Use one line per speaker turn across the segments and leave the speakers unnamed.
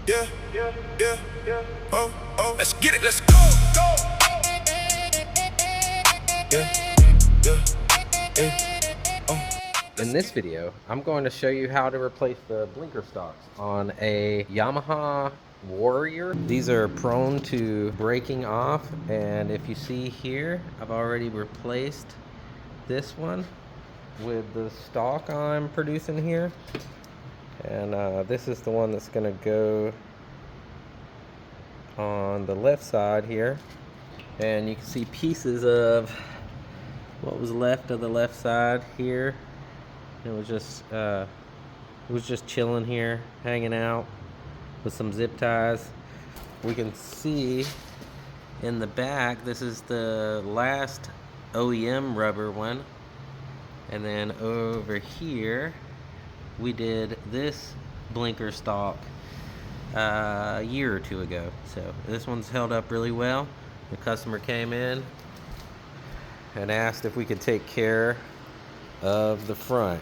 Yeah, yeah, yeah. Oh, let's get it, let's go. Yeah, yeah, oh.
In this video, I'm going to show you how to replace the blinker stalks on a Yamaha Warrior. These are prone to breaking off, and if you see here, I've already replaced this one with the stalk I'm producing here. And this is the one that's going to go on the left side here. And you can see pieces of what was left of the left side here. It was just chilling here, hanging out with some zip ties. We can see in the back, this is the last OEM rubber one. And then over here, we did this blinker stalk a year or two ago. So this one's held up really well. The customer came in and asked if we could take care of the front.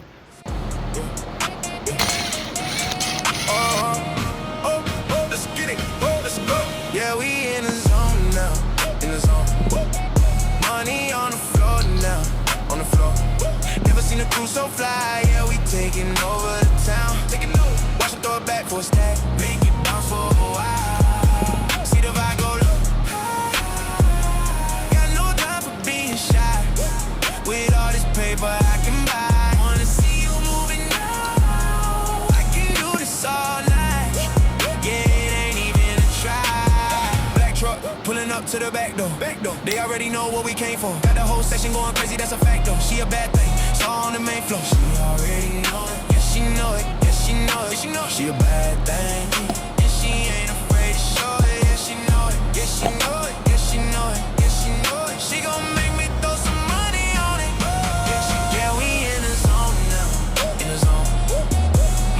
Let's get it, let's go. Yeah, we in the zone now, in the zone. Money on the floor now, on the floor. Never seen a crew so fly, yeah, we taking over the town. Taking over, watch them throw it back for a stack, make it bounce for a while. See the vibe go low. Got no time for being shy. With all this paper I can buy. Pulling up to the back door. They already know what we came for. Got the whole section going crazy, that's a fact though. She a bad thing, so on the main floor. She already know it, yeah she know it, yeah she know it, yeah, she know it. She a bad thing, and she ain't afraid to show it. Yeah she know it, yeah she know it, yeah she know it, yeah she know it. She gon' make me throw some money on it. Yeah, we in the zone now, in the zone.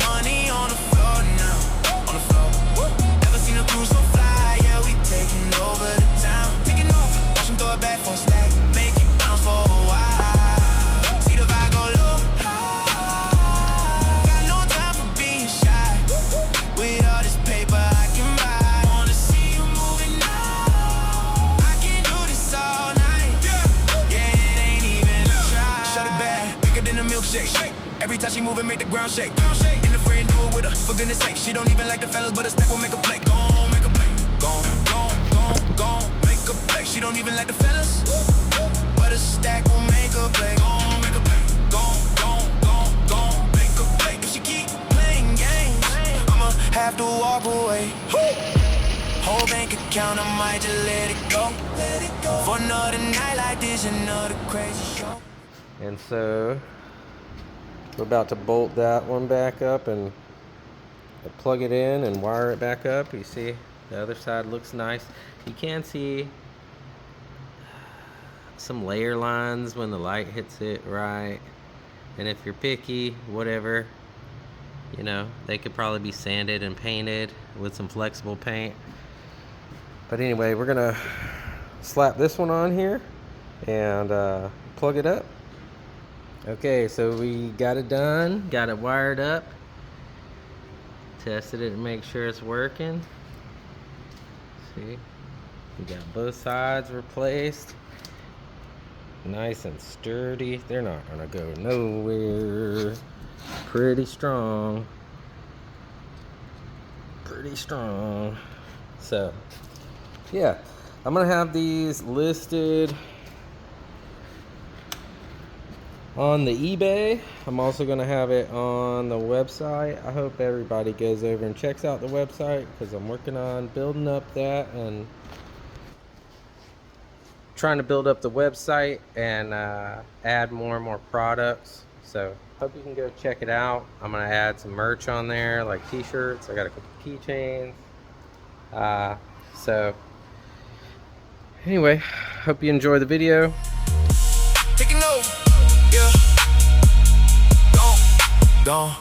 Money on the floor now, on the floor. Never seen a crew so fly, yeah we taking over the town. Taking over, watch them throw it back for a stack, make it bounce for a while. See the vibe go low. Got no time for being shy. With all this paper I can buy. Wanna see you moving now. I can do this all night. Yeah, it ain't even a try. Shut it back, bigger than a milkshake. Every time she move it, make the ground shake. And the friend do it with her, for goodness sake. She don't even like the fellas, but a step will make a play. Go on, make a play. Gone, make a play. She don't even like the fellas, but a stack will make a play. Gone, make a play. Gone, make a play. If she keep playing games, I'ma have to walk away. Whole bank account, I might just let it go. For another night like this, another crazy show.
And so we're about to bolt that one back up and plug it in and wire it back up. You see the other side looks nice. You can see some layer lines when the light hits it right. And if you're picky, whatever, you know, they could probably be sanded and painted with some flexible paint. But anyway, we're gonna slap this one on here and plug it up. Okay, so we got it done, got it wired up, tested it to make sure it's working. See, we got both sides replaced, nice and sturdy. They're not gonna go nowhere. Pretty strong. So yeah, I'm gonna have these listed on the eBay. I'm also going to have it on the website. I hope everybody goes over and checks out the website, because I'm working on building up that and trying to build up the website and add more and more products. So hope you can go check it out. I'm going to add some merch on there, like t-shirts. I got a couple keychains. So anyway, hope you enjoy the video.
Taking over. Yeah. Gone.